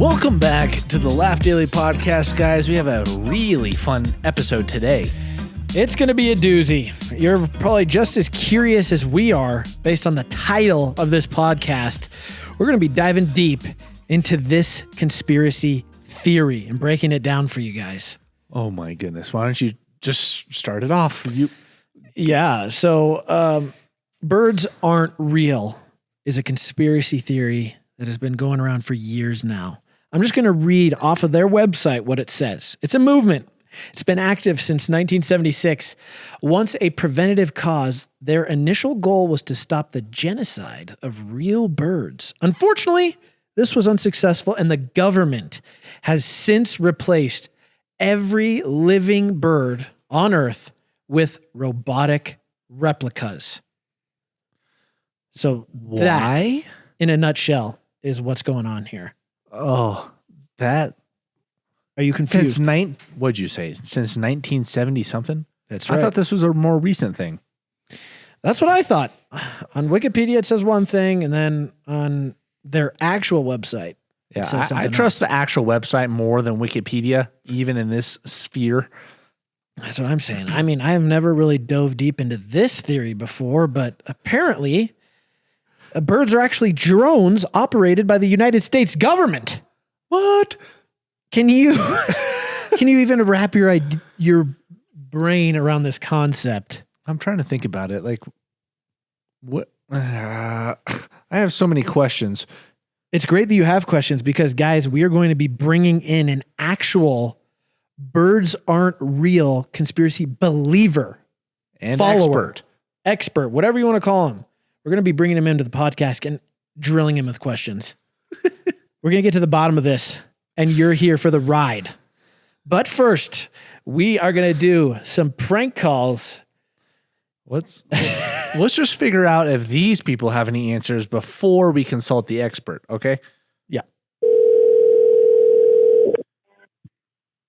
Welcome back to the Laugh Daily Podcast, guys. We have a really fun episode today. It's going to be a doozy. You're probably just as curious as we are based on the title of this podcast. We're going to be diving deep into this conspiracy theory and breaking it down for you guys. Oh my goodness. Why don't you just start it off? So birds aren't real is a conspiracy theory that has been going around for years now. I'm just going to read off of their website what it says. It's a movement. It's been active since 1976. Once a preventative cause, their initial goal was to stop the genocide of real birds. Unfortunately, this was unsuccessful, and the government has since replaced every living bird on Earth with robotic replicas. So why? That, in a nutshell, is what's going on here. Oh, that. Are you confused? What'd you say? Since 1970 something? That's right. I thought this was a more recent thing. That's what I thought. On Wikipedia, it says one thing, and then on their actual website, it says something I trust else. the actual website more than Wikipedia, even in this sphere. That's what I'm saying. I mean, I have never really dove deep into this theory before, but apparently birds are actually drones operated by the United States government. What? Can you even wrap your brain around this concept? I'm trying to think about it. Like, what? I have so many questions. It's great that you have questions because, guys, we are going to be bringing in an actual birds aren't real conspiracy believer And follower, expert, whatever you want to call him. We're going to be bringing him into the podcast and drilling him with questions. We're going to get to the bottom of this, and you're here for the ride. But first, we are going to do some prank calls. Let's just figure out if these people have any answers before we consult the expert, okay? Yeah.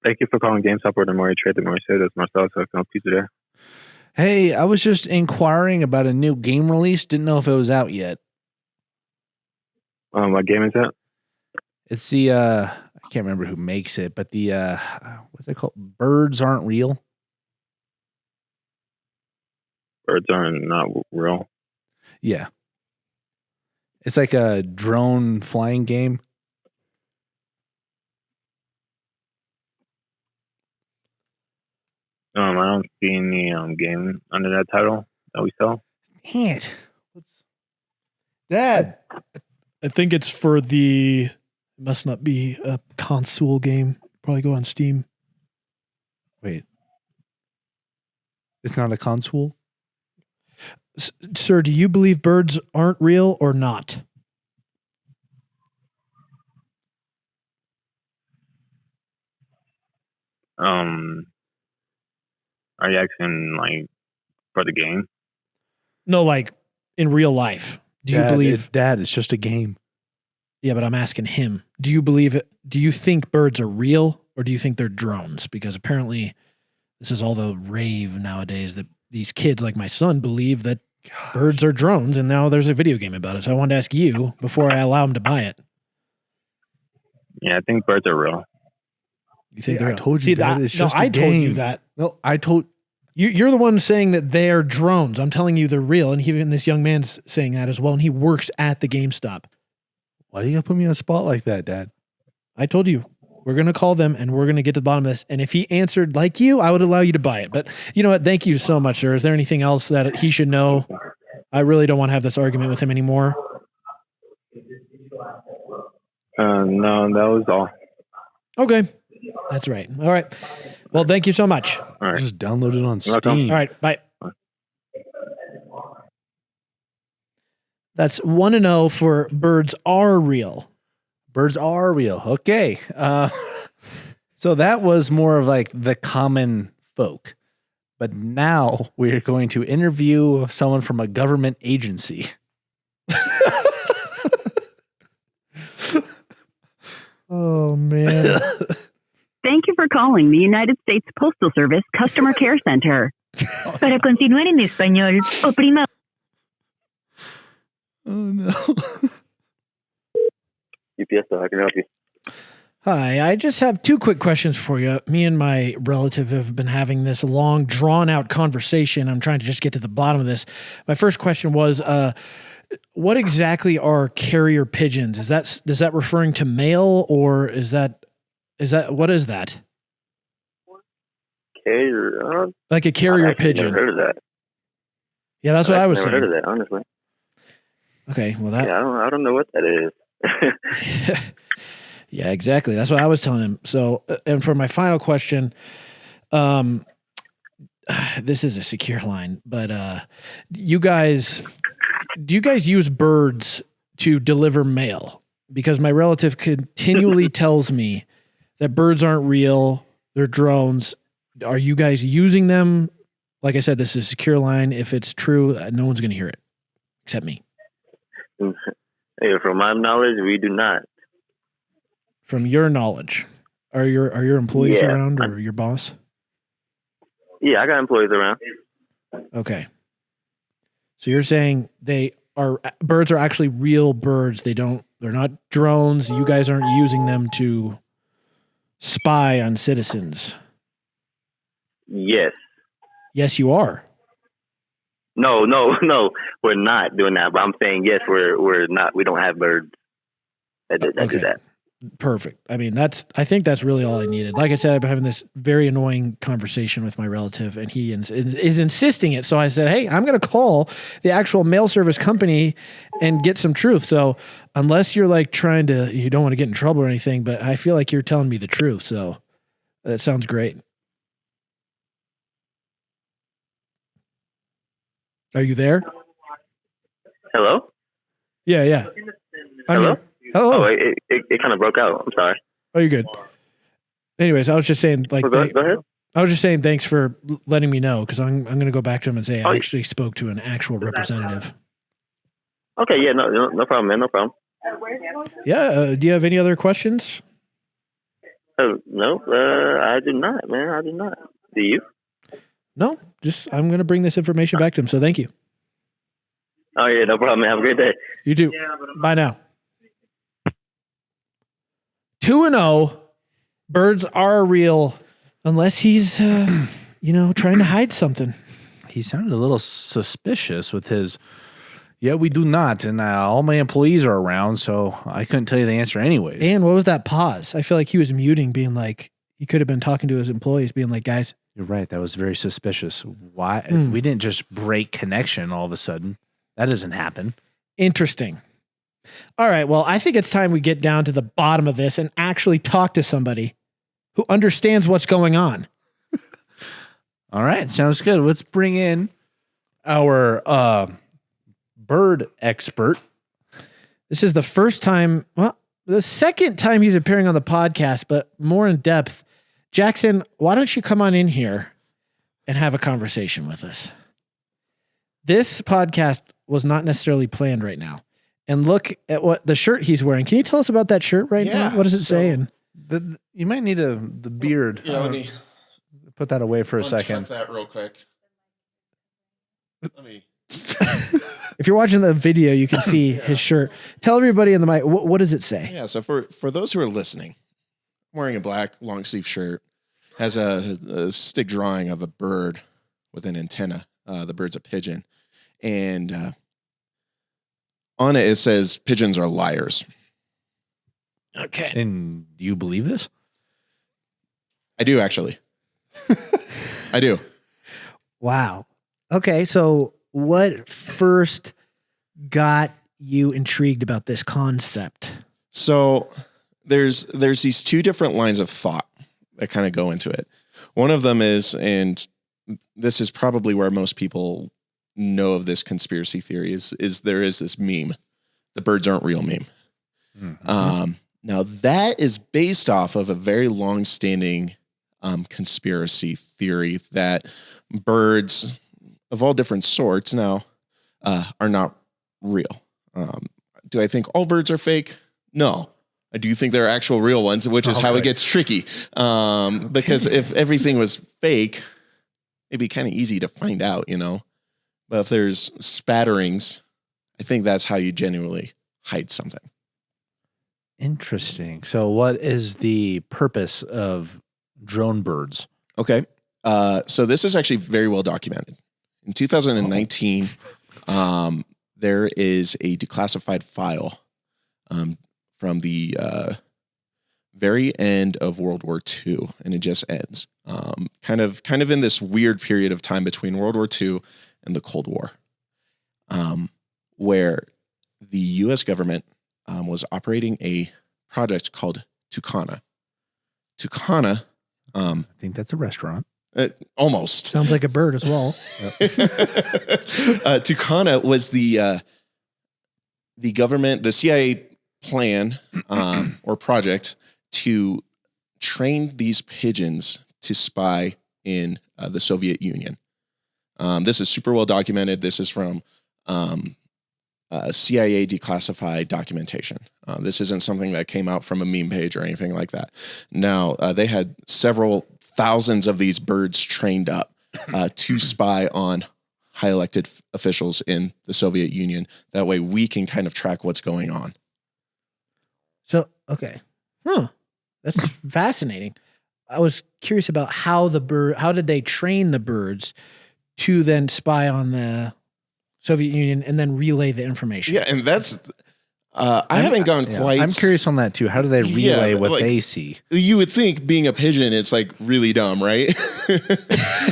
Thank you for calling GameStop or the MoreJStu. That's Marcel, so I can help you today. Hey, I was just inquiring about a new game release. Didn't know if it was out yet. What game is that? It's the, I can't remember who makes it, but the, what's it called? Birds Aren't Real. Birds are not real. Yeah. It's like a drone flying game. I don't see any game under that title that we sell. Dang it. Dad. I think it's for the, it must not be a console game. Probably go on Steam. Wait. It's not a console? Sir, do you believe birds aren't real or not? Are you asking like for the game? No, like in real life. Do you believe? Dad, it's just a game. Yeah, but I'm asking him. Do you believe it? Do you think birds are real or do you think they're drones? Because apparently this is all the rave nowadays that these kids like my son believe that birds are drones, and now there's a video game about it. So I wanted to ask you before I allow him to buy it. Yeah, I think birds are real. You think Yeah, they're I told you See, that it's just a I told you game. that. No, I told You're the one saying that they're drones. I'm telling you they're real, and even this young man's saying that as well, and he works at the GameStop. Why do you gotta put me on a spot like that, Dad? I told you. We're going to call them, and we're going to get to the bottom of this. And if he answered like you, I would allow you to buy it. But you know what? Thank you so much, sir. Is there anything else that he should know? I really don't want to have this argument with him anymore. No, that was all. Okay. That's right. All right. Well, thank you so much. All right. Just download it on welcome. Steam. All right. Bye. That's 1-0 for birds are real. Birds are real. Okay. So that was more of like the common folk. But now we're going to interview someone from a government agency. Oh, man. Thank you for calling the United States Postal Service Customer Care Center. Para continuar en español, oprima. Oh, no. UPS, how can I help you? Hi, I just have two quick questions for you. Me and my relative have been having this long, drawn-out conversation. I'm trying to just get to the bottom of this. My first question was, what exactly are carrier pigeons? Is that referring to mail, or is that what is that? Carrier? Like a carrier I've actually pigeon? never heard of that. Yeah, that's what I was never saying. heard of that, honestly. Okay, well Yeah, I don't know what that is. Yeah, exactly. That's what I was telling him. So, and for my final question, this is a secure line, but do you guys use birds to deliver mail? Because my relative continually tells me that birds aren't real, they're drones. Are you guys using them? Like I said, this is a secure line. If it's true, no one's going to hear it except me. Hey, from my knowledge, we do not. From your knowledge, are your employees Yeah. around, or your boss? Yeah, I got employees around. Okay. So you're saying birds are actually real birds. They're not drones. You guys aren't using them to spy on citizens. Yes. Yes, you are. No, we're not doing that. But I'm saying yes, we're not. We don't have birds that do that. Perfect. I mean, I think that's really all I needed. Like I said, I've been having this very annoying conversation with my relative, and he is insisting it. So I said, hey, I'm going to call the actual mail service company and get some truth. So unless you're like you don't want to get in trouble or anything, but I feel like you're telling me the truth. So that sounds great. Are you there? Hello? Yeah. Hello? Hello. Oh, it kind of broke out. I'm sorry. Oh, you're good. Anyways, I was just saying, like, Go ahead. I was just saying thanks for letting me know, because I'm going to go back to him and say I actually spoke to an actual representative. Okay, yeah, no problem, man, no problem. Yeah, do you have any other questions? No, I do not, man. I do not. Do you? No, just I'm going to bring this information back to him. So thank you. Oh yeah, no problem, man. Have a great day. You too. Bye now. 2-0. Birds are real, unless he's, trying to hide something. He sounded a little suspicious with his, yeah, we do not. And all my employees are around, so I couldn't tell you the answer anyways. And what was that pause? I feel like he was muting, being like, he could have been talking to his employees, being like, guys. You're right. That was very suspicious. Why? We didn't just break connection all of a sudden. That doesn't happen. Interesting. All right. Well, I think it's time we get down to the bottom of this and actually talk to somebody who understands what's going on. All right. Sounds good. Let's bring in our bird expert. This is the second time he's appearing on the podcast, but more in depth. Jackson, why don't you come on in here and have a conversation with us? This podcast was not necessarily planned right now. And look at what the shirt he's wearing. Can you tell us about that shirt now? What does it say? And you might need the beard. Yeah, let me put that away for a second. That real quick. Let me. If you're watching the video, you can see his shirt. Tell everybody in the mic, what does it say? Yeah, so for those who are listening, I'm wearing a black long sleeve shirt. Has a stick drawing of a bird with an antenna. The bird's a pigeon. And on it says, pigeons are liars. Okay. And do you believe this? I do, actually. I do. Wow. Okay, so what first got you intrigued about this concept? So there's these two different lines of thought that kind of go into it. One of them is, and this is probably where most people know of this conspiracy theory, is there is this meme, the birds aren't real meme. Mm-hmm. Now that is based off of a very long-standing conspiracy theory that birds of all different sorts now are not real. Do I think all birds are fake? No. I do think there are actual real ones, which is how it gets tricky. Because if everything was fake, it'd be kind of easy to find out, But if there's spatterings, I think that's how you genuinely hide something. Interesting. So, what is the purpose of drone birds? Okay. So this is actually very well documented. In 2019, there is a declassified file from the very end of World War II, and it just ends. Kind of in this weird period of time between World War II and the Cold War, where the U.S. government was operating a project called Tucana. Tucana, I think that's a restaurant. almost. Sounds like a bird as well. Tucana was the government, the CIA plan or project to train these pigeons to spy in the Soviet Union. This is super well documented. This is from CIA declassified documentation. This isn't something that came out from a meme page or anything like that. Now, they had several thousands of these birds trained up to spy on high elected officials in the Soviet Union. That way we can kind of track what's going on. So, okay. That's fascinating. I was curious about how did they train the birds to then spy on the Soviet Union and then relay the information? Yeah, and that's I haven't gone quite. I'm curious on that too. How do they relay what they see? You would think being a pigeon, it's like really dumb, right?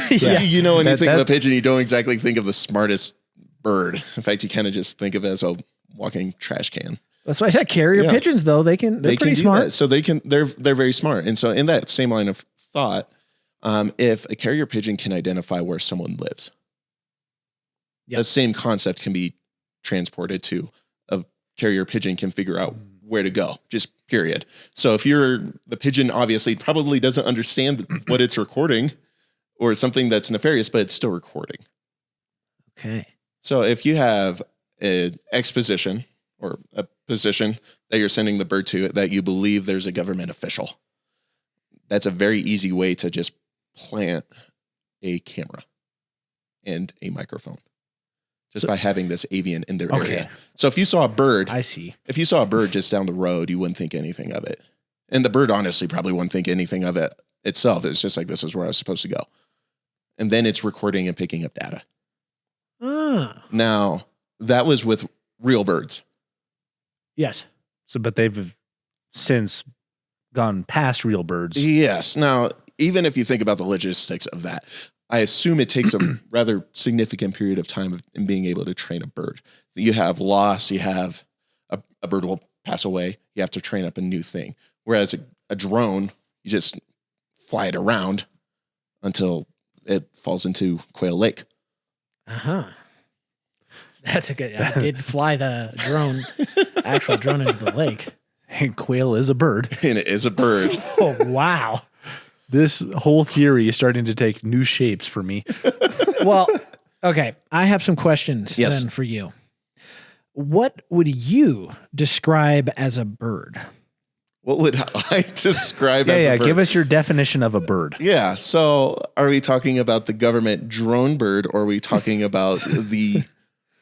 Yeah. You know, when you think of a pigeon, you don't exactly think of the smartest bird. In fact, you kind of just think of it as a walking trash can. That's why I said carrier pigeons, though. They're pretty smart. So they're very smart. And so in that same line of thought, if a carrier pigeon can identify where someone lives, the same concept can be transported to a carrier pigeon can figure out where to go, just period. So if the pigeon obviously probably doesn't understand what it's recording or something that's nefarious, but it's still recording. Okay. So if you have an exposition or a position that you're sending the bird to that you believe there's a government official, that's a very easy way to just plant a camera and a microphone just by having this avian in their area. So if you saw a bird, if you saw a bird just down the road, you wouldn't think anything of it. And the bird honestly probably wouldn't think anything of it itself. It's just like, this is where I was supposed to go. And then it's recording and picking up data. Now, that was with real birds. Yes. So, but they've since gone past real birds. Yes. Now, even if you think about the logistics of that, I assume it takes a rather significant period of time in being able to train a bird. You have loss, you have a bird will pass away, you have to train up a new thing. Whereas a drone, you just fly it around until it falls into Quail Lake. That's a good. I did fly the actual drone into the lake. And quail is a bird. And it is a bird. Oh, wow. This whole theory is starting to take new shapes for me. Well, okay. I have some questions then for you. What would you describe as a bird? What would I describe as a bird? Give us your definition of a bird. Yeah. So are we talking about the government drone bird, or are we talking about the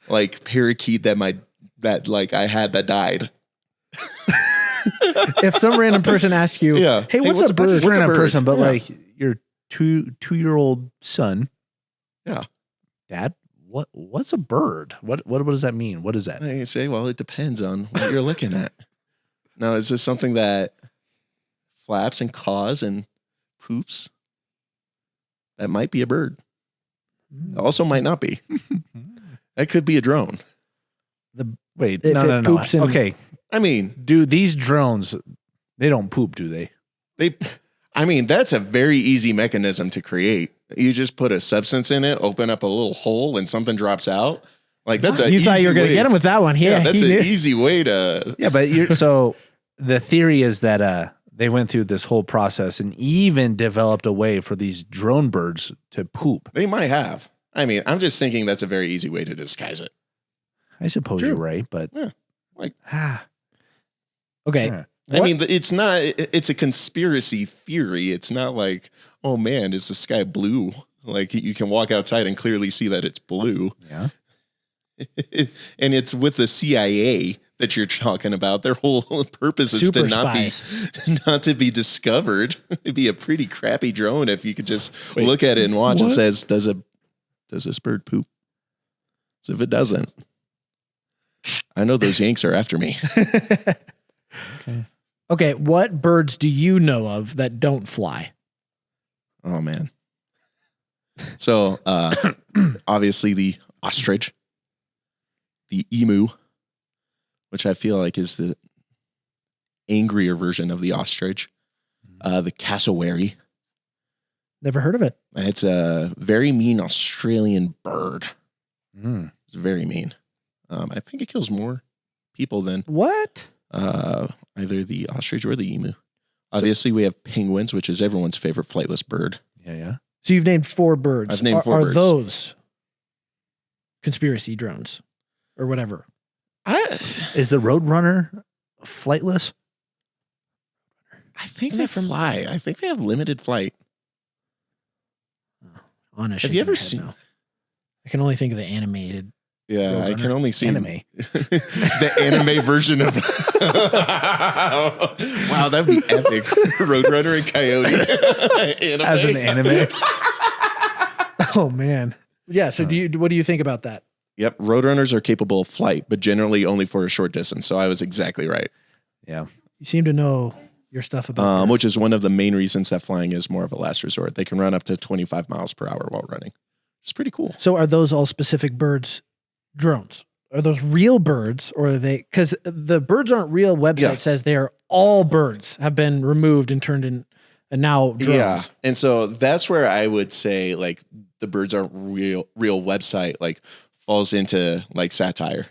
like parakeet that I had that died? If some random person asks you, hey, what's a bird? What's a random person, but like your two-year-old son. Yeah. Dad, what's a bird? What does that mean? What is that? I say, well, it depends on what you're looking at. Now, is this something that flaps and caws and poops? That might be a bird. It also might not be. That could be a drone. Wait, no. Okay. I mean, do these drones, they don't poop, do they? That's a very easy mechanism to create. You just put a substance in it, open up a little hole, and something drops out. Like that's you thought you were going to get him with that one. Yeah, that's an easy way to. Yeah, but so the theory is that they went through this whole process and even developed a way for these drone birds to poop. They might have. I mean, I'm just thinking that's a very easy way to disguise it. I suppose you're right, but okay. Yeah. I mean, it's a conspiracy theory. It's not like, oh man, is the sky blue? Like you can walk outside and clearly see that it's blue. Yeah. And it's with the CIA. that you're talking about. Their whole purpose is Super to not spies. not to be discovered. It'd be a pretty crappy drone if you could just look at it and watch. It says, does this bird poop? So if it doesn't, I know those Yanks are after me. Okay, what birds do you know of that don't fly? Oh man. So obviously the ostrich, the emu, which I feel like is the angrier version of the ostrich, the cassowary. Never heard of it. It's a very mean Australian bird. It's very mean. I think it kills more people than What? either the ostrich or the emu. Obviously, we have penguins, which is everyone's favorite flightless bird. Yeah. So you've named 4 birds. I've named 4 Are birds. those conspiracy drones or whatever? Is the Roadrunner flightless? I think they fly. I think they have limited flight. Honest. Have you ever seen? I can only think of the animated. Yeah, Roadrunner. I can only see Anime. the anime version of. Wow, that'd be epic. Roadrunner and Coyote. Anime. As an anime? Oh man. Yeah. So what do you think about that? Yep, Roadrunners are capable of flight, but generally only for a short distance. So I was exactly right. Yeah. You seem to know your stuff about Which is one of the main reasons that flying is more of a last resort. They can run up to 25 miles per hour while running. It's pretty cool. So are those all specific birds drones? Are those real birds or are they, because the birds aren't real website says they are all birds have been removed and turned in and now drones. Yeah. And so that's where I would say like the birds aren't real website like falls into like satire.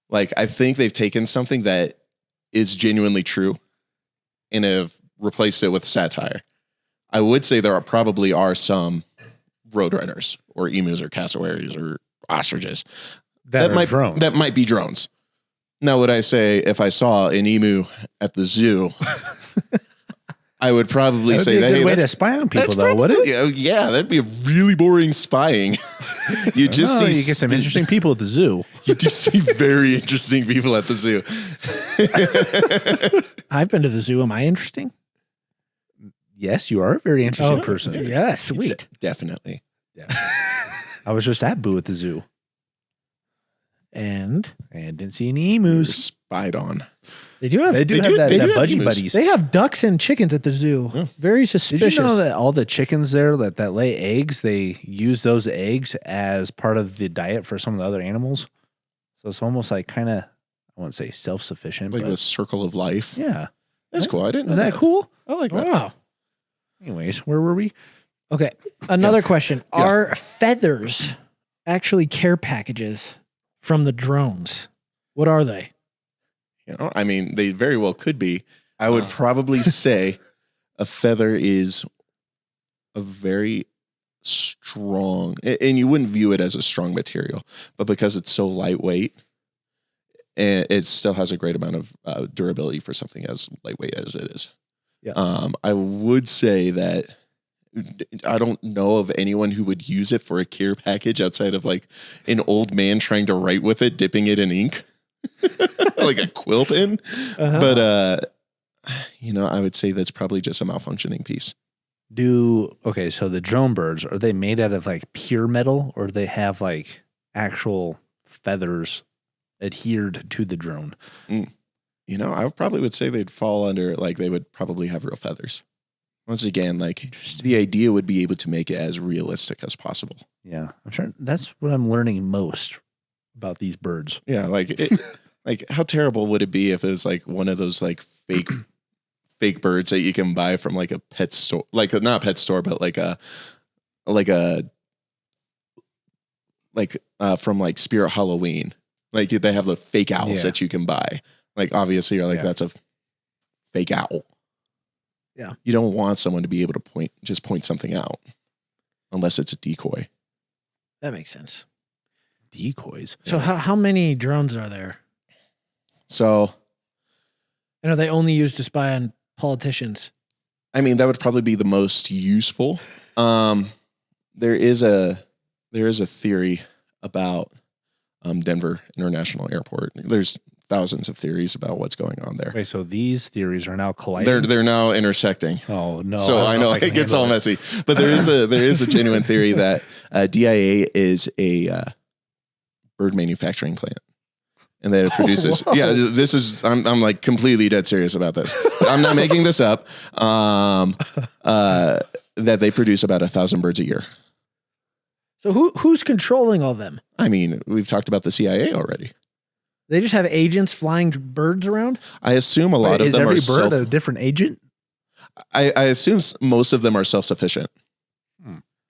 Like I think they've taken something that is genuinely true and have replaced it with satire. I would say there probably are some roadrunners or emus or cassowaries or ostriches That are drones. That might be drones. Now, would I say if I saw an emu at the zoo, I would probably That would say be a that. good Hey, way that's to spy on people, that's though, would probably- it? Yeah, that'd be a really boring spying. You just see you get some interesting people at the zoo. You just see very interesting people at the zoo. I've been to the zoo. Am I interesting? Yes, you are a very interesting person. Yeah, sweet. Definitely. Yeah. I was just at Boo at the zoo And and didn't see any You're emus. spied on. they do have They do They have do- that, they that do have budgie emus. buddies. they have ducks and chickens at the zoo. Yeah. Very Did suspicious. you know that all the chickens there that lay eggs, they use those eggs as part of the diet for some of the other animals? So it's almost like kind of, I wouldn't say self-sufficient, Like but the circle of life. yeah. That's cool. I didn't know Is that cool? I like that. Wow. Anyways, where were we? Okay. Another question. Yeah. Are feathers actually care packages from the drones? What are they? You know, I mean, they very well could be. I would probably say a feather is a very strong, and you wouldn't view it as a strong material, but because it's so lightweight, and it still has a great amount of durability for something as lightweight as it is. Yeah. I would say that I don't know of anyone who would use it for a care package outside of like an old man trying to write with it, dipping it in ink, like a quill pen. Uh-huh. But you know, I would say that's probably just a malfunctioning piece. Okay, so the drone birds, are they made out of like pure metal or do they have like actual feathers adhered to the drone? You know, I probably would say they'd fall under like they would probably have real feathers. Once again, like the idea would be able to make it as realistic as possible. Yeah, I'm trying. That's what I'm learning most about these birds. Yeah, like like how terrible would it be if it was like one of those like fake birds that you can buy from like a pet store, like not a pet store, but from like Spirit Halloween. Like they have the fake owls that you can buy. Like obviously you're like, that's a fake owl. Yeah. You don't want someone to be able to point something out unless it's a decoy. That makes sense. Decoys. So how many drones are there? So, And are they only used to spy on politicians? I mean, that would probably be the most useful. There is a theory about Denver International Airport. There's thousands of theories about what's going on there. Wait, so these theories are now colliding? They're now intersecting. Oh no! So I know it gets all messy, but there is a genuine theory that DIA is a bird manufacturing plant, and that it produces. Whoa. Yeah, this is. I'm like completely dead serious about this. I'm not making this up. That they produce about 1,000 birds a year. So who's controlling all them? I mean, we've talked about the CIA already. They just have agents flying birds around? I assume a lot of them are Is every bird a different agent? I assume most of them are self-sufficient.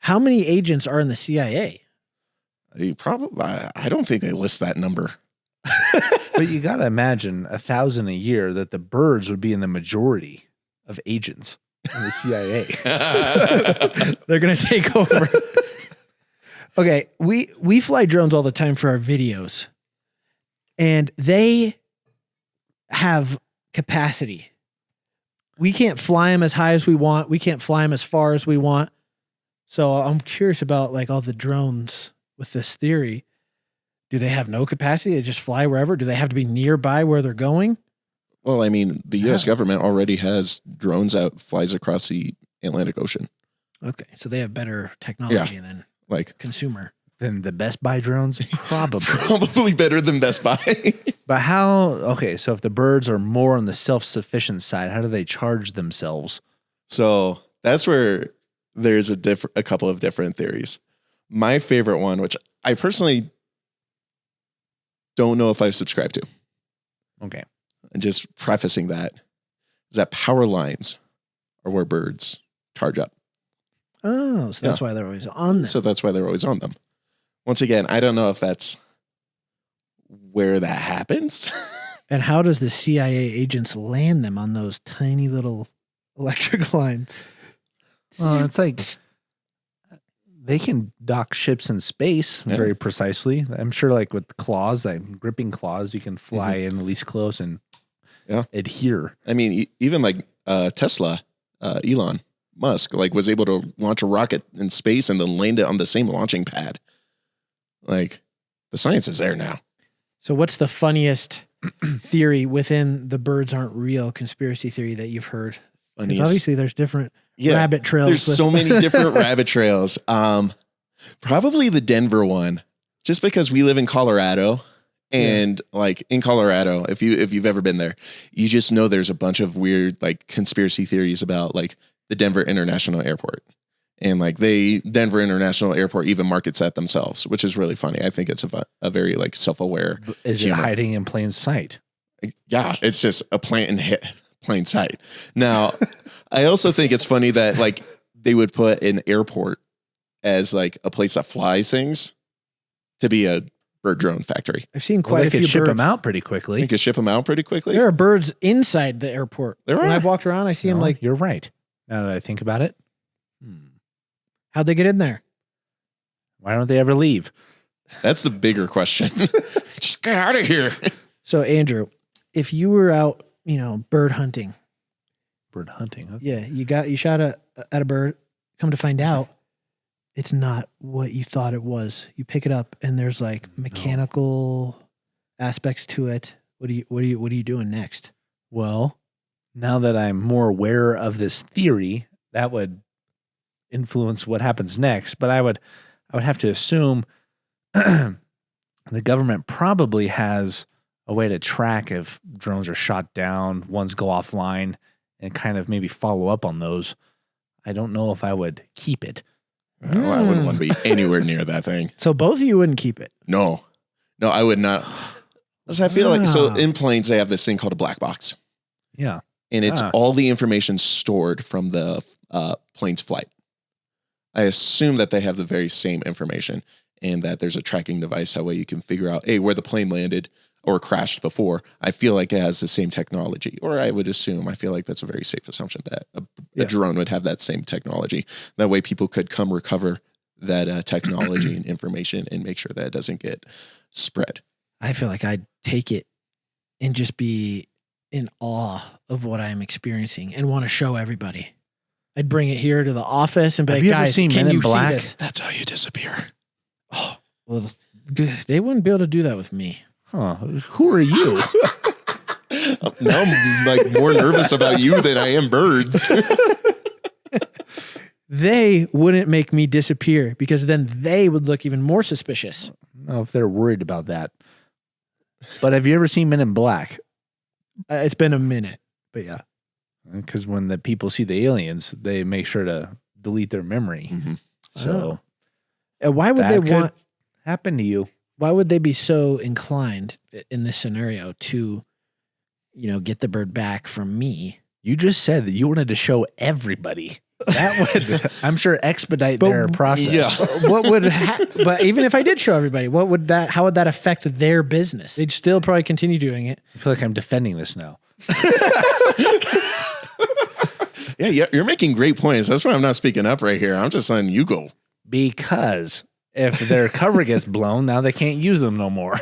How many agents are in the CIA? I don't think they list that number. But you got to imagine 1,000 a year that the birds would be in the majority of agents in the CIA. They're going to take over. Okay, we fly drones all the time for our videos. And they have capacity. We can't fly them as high as we want. We can't fly them as far as we want. So I'm curious about like all the drones with this theory. Do they have no capacity? They just fly wherever? Do they have to be nearby where they're going? Well, I mean, the U.S. government already has drones out, flies across the Atlantic Ocean. Okay, so they have better technology than Like consumer. Then the Best Buy drones? Probably. probably better than Best Buy. But how, okay, so if the birds are more on the self-sufficient side, how do they charge themselves? So that's where there's a couple of different theories. My favorite one, which I personally don't know if I subscribe to, Okay. and just prefacing that, is that power lines are where birds charge up. Oh, so that's why they're always on them. So that's why they're always on them. Once again, I don't know if that's where that happens. And how does the CIA agents land them on those tiny little electric lines? Well, it's like they can dock ships in space very precisely. I'm sure like with claws, like gripping claws, you can fly in at least close and adhere. I mean, even like Tesla, Elon Musk, like was able to launch a rocket in space and then land it on the same launching pad. Like the science is there now. So what's the funniest theory within the birds aren't real conspiracy theory that you've heard? Because obviously there's different rabbit trails. There's so many different rabbit trails. Probably the Denver one, just because we live in Colorado. And like in Colorado, if you've ever been there, you just know there's a bunch of weird like conspiracy theories about like the Denver International Airport. And like Denver International Airport even markets that themselves, which is really funny. I think it's a very like self-aware. Is it hiding in plain sight? Yeah, it's just a plant in plain sight. Now, I also think it's funny that like they would put an airport as like a place that flies things to be a bird drone factory. I've seen quite a few ship birds. them out pretty quickly. You could ship them out pretty quickly. There are birds inside the airport. There When are. I've walked around, I see them like, You're right. Now that I think about it. how'd they get in there? Why don't they ever leave? That's the bigger question. Just get out of here. So Andrew, if you were out, bird hunting, Bird hunting. Huh? yeah, you shot at a bird, come to find out, it's not what you thought it was. You pick it up and there's like mechanical aspects to it. What are you doing next? Well, now that I'm more aware of this theory, that would influence what happens next. But I would have to assume the government probably has a way to track if drones are shot down, ones go offline, and kind of maybe follow up on those. I don't know if I would keep it. Well, I wouldn't want to be anywhere near that thing. So both of you wouldn't keep it. No, I would not. Because I feel like, so in planes, they have this thing called a black box. Yeah. And it's all the information stored from the plane's flight. I assume that they have the very same information and that there's a tracking device. That way you can figure out, hey, where the plane landed or crashed before. I feel like it has the same technology, or I would assume, I feel like that's a very safe assumption that a drone would have that same technology. That way people could come recover that technology and information and make sure that it doesn't get spread. I feel like I'd take it and just be in awe of what I'm experiencing and want to show everybody. I'd bring it here to the office and be Have like, you ever guys, seen can Men in you Black? see this? That's how you disappear. Oh, well, they wouldn't be able to do that with me. Huh? Who are you? Now I'm like more nervous about you than I am birds. They wouldn't make me disappear because then they would look even more suspicious. I don't know if they're worried about that. But have you ever seen Men in Black? It's been a minute, but yeah. Because when the people see the aliens, they make sure to delete their memory. Mm-hmm. So And why would that they could want? happen to you? Why would they be so inclined in this scenario to, get the bird back from me? You just said that you wanted to show everybody. That would, I'm sure, expedite their process. Yeah. What would? But even if I did show everybody, how would that affect their business? They'd still probably continue doing it. I feel like I'm defending this now. Yeah, you're making great points. That's why I'm not speaking up right here. I'm just letting you go. Because if their cover gets blown, now they can't use them no more.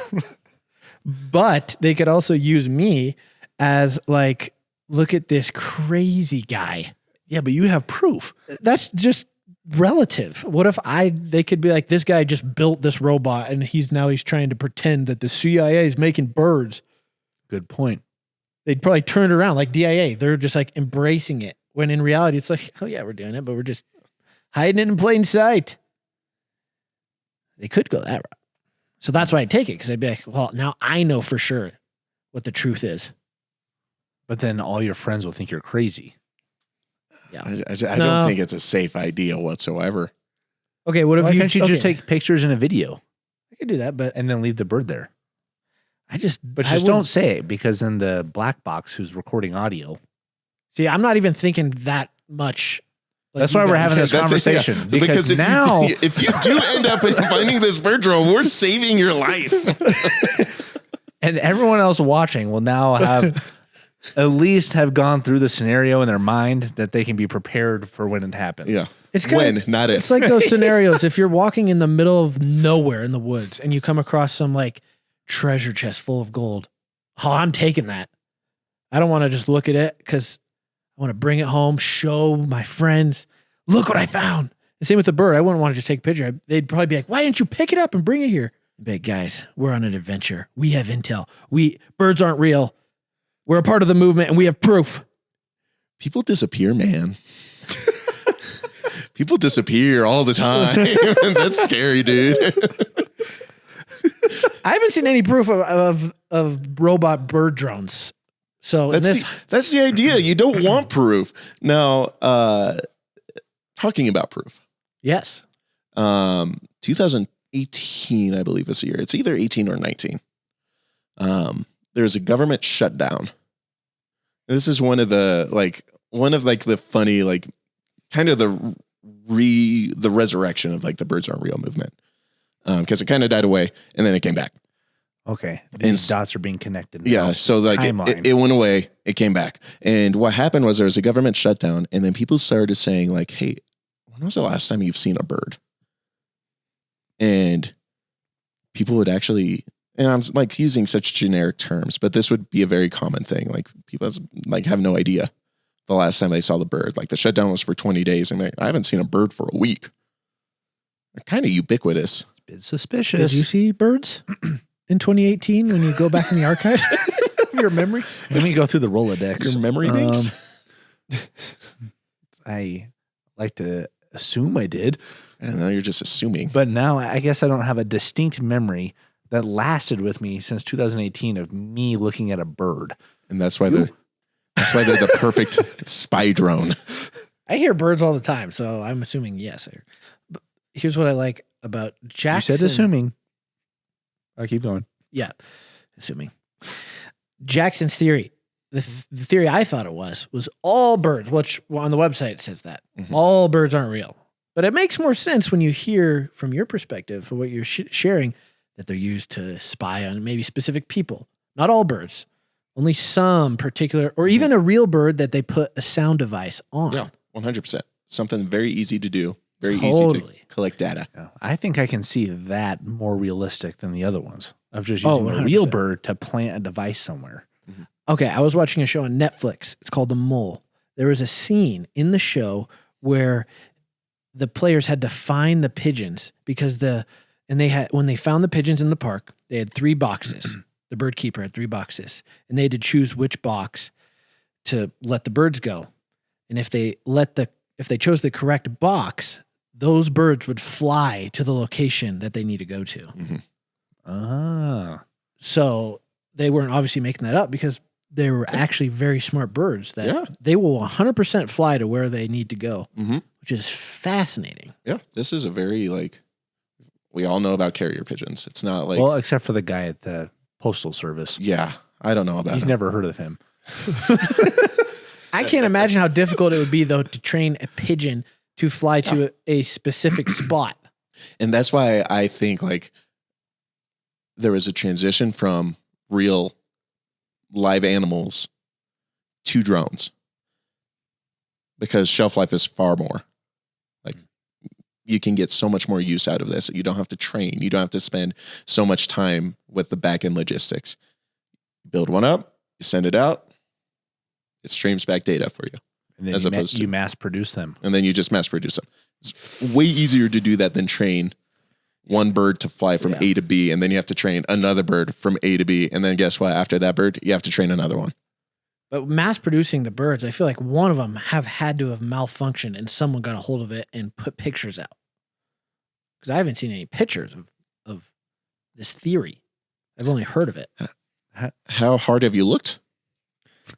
But they could also use me as like, look at this crazy guy. Yeah, but you have proof. That's just relative. What if they could be like, this guy just built this robot and he's trying to pretend that the CIA is making birds. Good point. They'd probably turn it around like DIA. They're just like embracing it. When in reality, it's like, oh yeah, we're doing it, but we're just hiding it in plain sight. They could go that route. So that's why I take it, because I'd be like, well, now I know for sure what the truth is. But then all your friends will think you're crazy. Yeah. I don't think it's a safe idea whatsoever. Okay, what if Why you can't you just take pictures in a video I could do that, but and then leave the bird there? But just wouldn't- don't say it, because then the black box who's recording audio. See, I'm not even thinking that much. Like That's you why we're guys. having this That's it, yeah. conversation. Because if now, if you do end up finding this bird drone, we're saving your life. and everyone else watching will now have at least have gone through the scenario in their mind that they can be prepared for when it happens. Yeah. It's kinda, When, not if. It's like those scenarios. If you're walking in the middle of nowhere in the woods and you come across some like treasure chest full of gold, oh, I'm taking that. I don't want to just look at it because I want to bring it home, show my friends, look what I found. The same with the bird. I wouldn't want to just take a picture. They'd probably be like, why didn't you pick it up and bring it here? I'd be like, guys, we're on an adventure. We have intel. Birds aren't real. We're a part of the movement and we have proof. People disappear, man. People disappear all the time. That's scary, dude. I haven't seen any proof of robot bird drones. So That's the idea. You don't want proof. Now, talking about proof. yes. 2018, I believe is the year. It's either 18 or 19. There's a government shutdown. This is one of the funny, like, kind of the resurrection of like the birds aren't real movement. Because it kind of died away and then it came back. Okay. These dots are being connected now. Yeah. So like it went away, it came back. And what happened was there was a government shutdown and then people started saying like, hey, when was the last time you've seen a bird? And people would actually, and I'm like using such generic terms, but this would be a very common thing. Like people like have no idea the last time they saw the bird. Like the shutdown was for 20 days. And I haven't seen a bird for a week. They're kind of ubiquitous. It's a bit suspicious. Did you see birds in 2018 when you go back in the archive of your memory? Let me go through the Rolodex. Your memory banks? I like to assume I did. And now you're just assuming. But now I guess I don't have a distinct memory that lasted with me since 2018 of me looking at a bird. And that's why they're the perfect spy drone. I hear birds all the time, so I'm assuming yes. But here's what I like about Jackson. You said assuming. I'll keep going. Yeah, assuming. Jackson's theory, the theory I thought it was all birds, which on the website it says that. Mhm. All birds aren't real. But it makes more sense when you hear from your perspective, from what you're sharing, that they're used to spy on maybe specific people. Not all birds. Only some particular, or even a real bird that they put a sound device on. Yeah, 100%. Something very easy to do. Very easy Totally. to collect data. Yeah, I think I can see that more realistic than the other ones of just using a 100%. real bird to plant a device somewhere. Okay, I was watching a show on Netflix. It's called The Mole. There was a scene in the show where the players had to find the pigeons because when they found the pigeons in the park, they had 3 boxes. The bird keeper had 3 boxes, and they had to choose which box to let the birds go. And if they chose the correct box, those birds would fly to the location that they need to go to. Mm-hmm. Ah. So they weren't obviously making that up because they were actually very smart birds that they will 100% fly to where they need to go, which is fascinating. Yeah, this is a very like, we all know about carrier pigeons. It's not like, Well, except for the guy at the Postal Service. yeah, I don't know about He's him. never heard of him. I can't imagine how difficult it would be, though, to train a pigeon to fly to a specific spot. And that's why I think like there was a transition from real live animals to drones because shelf life is far more. Like you can get so much more use out of this. You don't have to train. You don't have to spend so much time with the back end logistics. You build one up, you send it out, it streams back data for you. And then As opposed to- you mass produce them. And then you just mass produce them. It's way easier to do that than train one bird to fly from A to B, and then you have to train another bird from A to B, and then guess what? After that bird, you have to train another one. But mass producing the birds, I feel like one of them have had to have malfunctioned and someone got a hold of it and put pictures out. Because I haven't seen any pictures of this theory. I've only heard of it. How hard have you looked?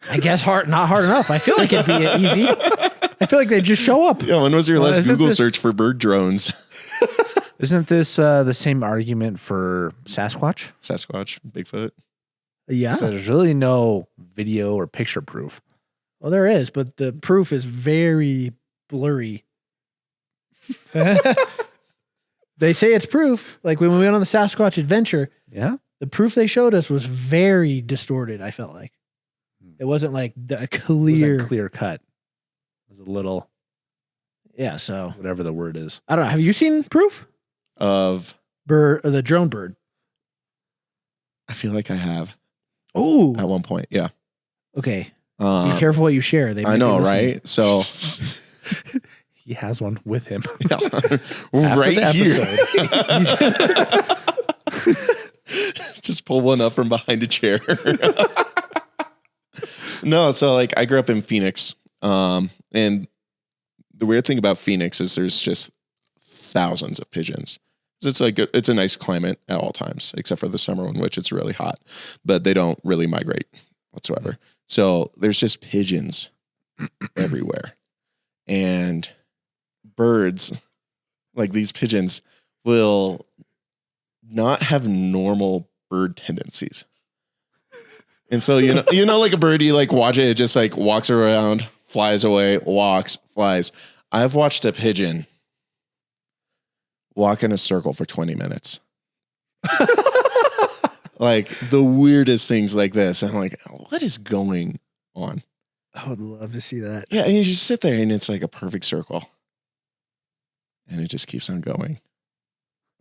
I guess not hard enough. I feel like it'd be easy. I feel like they just show up. Yeah, when was your Well, last isn't Google this- search for bird drones? Isn't this the same argument for Sasquatch? Sasquatch, Bigfoot. Yeah. There's really no video or picture proof. Well, there is, but the proof is very blurry. They say it's proof. Like when we went on the Sasquatch adventure, Yeah. the proof they showed us was very distorted, I felt like. It wasn't like the clear. Clear cut. It was a little, Yeah, so whatever the word is. I don't know. Have you seen proof? Of, Bird or the drone bird? I feel like I have Oh, at one point. Yeah. okay. Be careful what you share. They I might be know, listening. right? So, He has one with him. yeah, After right the here. Just pull one up from behind a chair. No, so like I grew up in Phoenix, and the weird thing about Phoenix is there's just thousands of pigeons. It's like it's a nice climate at all times, except for the summer in which it's really hot, but they don't really migrate whatsoever. So there's just pigeons everywhere, and birds, like these pigeons, will not have normal bird tendencies. And so, you know, like a bird, you like watch it just like walks around, flies away, walks, flies. I've watched a pigeon walk in a circle for 20 minutes. Like the weirdest things like this. I'm like, what is going on? I would love to see that. Yeah, and you just sit there and it's like a perfect circle. And it just keeps on going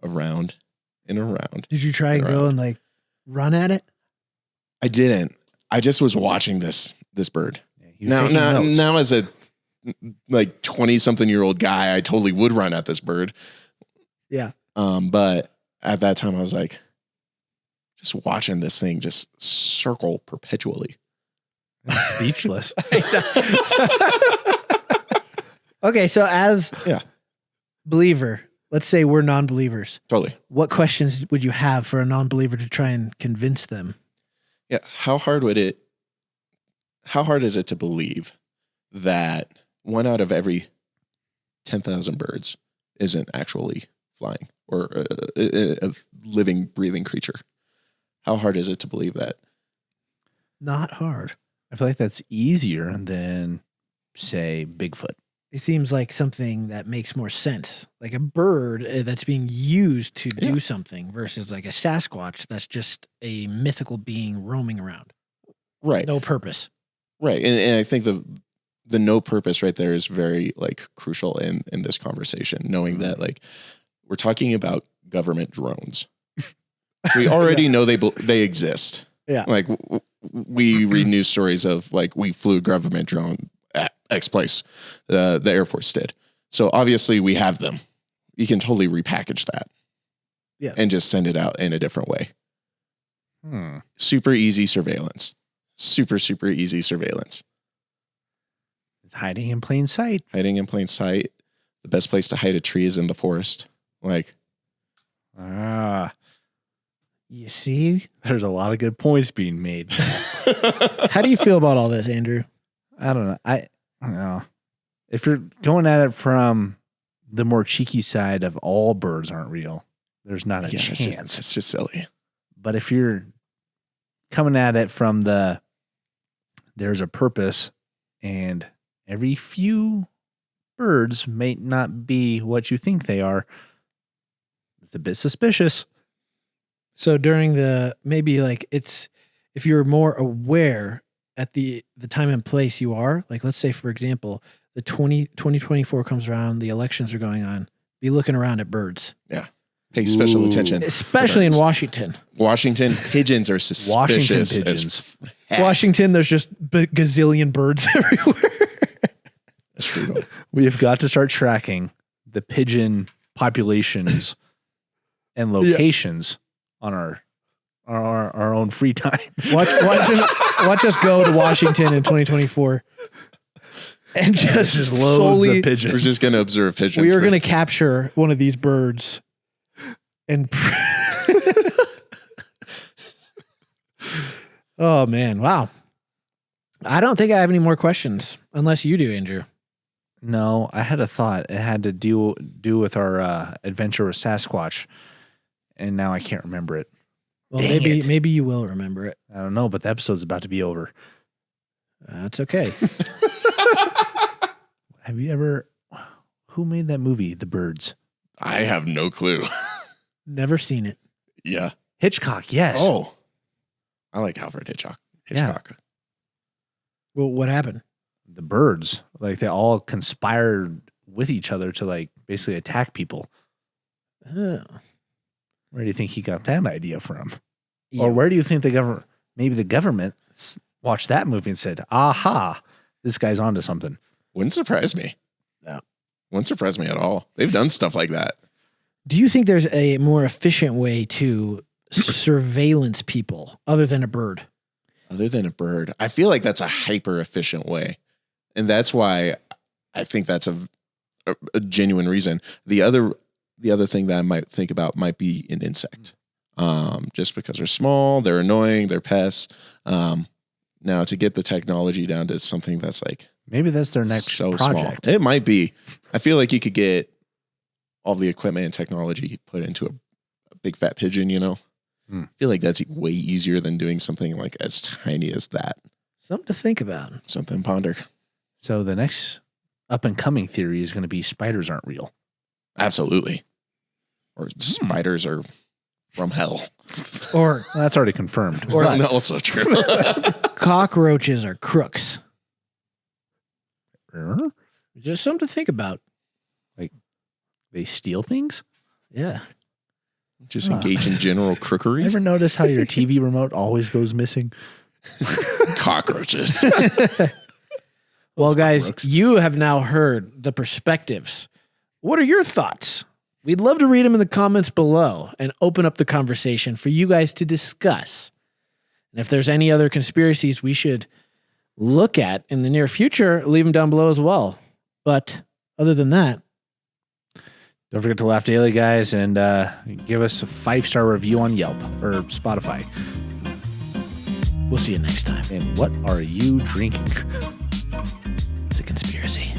around and around. Did you try and go and like run at it? I didn't. I just was watching this bird. He was taking notes. Now as a like 20-something-year-old guy, I totally would run at this bird. Yeah. But at that time I was like just watching this thing just circle perpetually. I'm speechless. Okay, so as Yeah. believer, let's say we're non-believers. Totally. What questions would you have for a non-believer to try and convince them? Yeah. How hard is it to believe that 1 out of every 10,000 birds isn't actually flying or a living, breathing creature? How hard is it to believe that? Not hard. I feel like that's easier than, say, Bigfoot. It seems like something that makes more sense. Like a bird that's being used to do something versus like a Sasquatch that's just a mythical being roaming around. Right. No purpose. Right. And I think the no purpose right there is very like crucial in this conversation, knowing that like we're talking about government drones. We already know they exist. Yeah. Like we read news stories of like we flew a government drone at X place, the Air Force did. So obviously we have them. You can totally repackage that. Yeah. And just send it out in a different way. Super easy surveillance. Super easy surveillance. It's hiding in plain sight. Hiding in plain sight. The best place to hide a tree is in the forest. Like, you see, there's a lot of good points being made. How do you feel about all this, Andrew? I don't know. I don't know. If you're going at it from the more cheeky side of all birds aren't real, there's not a chance. It's just silly. But if you're coming at it from there's a purpose, and every few birds may not be what you think they are, it's a bit suspicious. So during if you're more aware at the time and place you are, like let's say, for example, the 2024 comes around, the elections are going on, be looking around at birds. Yeah. Pay special attention. Especially in Washington. Washington, pigeons are suspicious. Washington pigeons. Washington, there's just gazillion birds everywhere. That's true. We have got to start tracking the pigeon populations and locations on our own free time. Watch us go to Washington in 2024 and just loads of pigeons. We're just going to observe pigeons. We are going to capture one of these birds and oh man, wow. I don't think I have any more questions unless you do, Andrew. No, I had a thought. It had to do with our adventure with Sasquatch, and now I can't remember it. Well, Dang it. maybe you will remember it. I don't know, but the episode's about to be over. That's okay. Have you ever? Who made that movie, The Birds? I have no clue. Never seen it. Yeah. Hitchcock, yes. Oh, I like Alfred Hitchcock. Yeah. Well, what happened? The birds, like they all conspired with each other to like basically attack people. Oh. Where do you think he got that idea from? Yeah. Or where do you think maybe the government watched that movie and said, aha, this guy's onto something? Wouldn't surprise me. No. Wouldn't surprise me at all. They've done stuff like that. Do you think there's a more efficient way to surveillance people other than a bird? Other than a bird, I feel like that's a hyper efficient way. And that's why I think that's a genuine reason. The other thing that I might think about might be an insect. Just because they're small, they're annoying, they're pests. Now to get the technology down to something that's like maybe that's their next project. Small. It might be. I feel like you could get all the equipment and technology put into a big fat pigeon, you know? I feel like that's way easier than doing something like as tiny as that. Something to think about. Something to ponder. So the next up and coming theory is going to be spiders aren't real. Absolutely. Or spiders are from hell. Or that's already confirmed. Or also true. cockroaches are crooks. Huh? Just something to think about. Like they steal things? Yeah. Just engage in general crookery. Ever notice how your TV remote always goes missing? Cockroaches. Well, guys, crooks. you have now heard the perspectives. What are your thoughts? We'd love to read them in the comments below and open up the conversation for you guys to discuss. And if there's any other conspiracies we should look at in the near future, leave them down below as well. But other than that, Don't forget to laugh daily, guys, and give us a 5-star review on Yelp or Spotify. we'll see you next time. And what are you drinking? It's a conspiracy.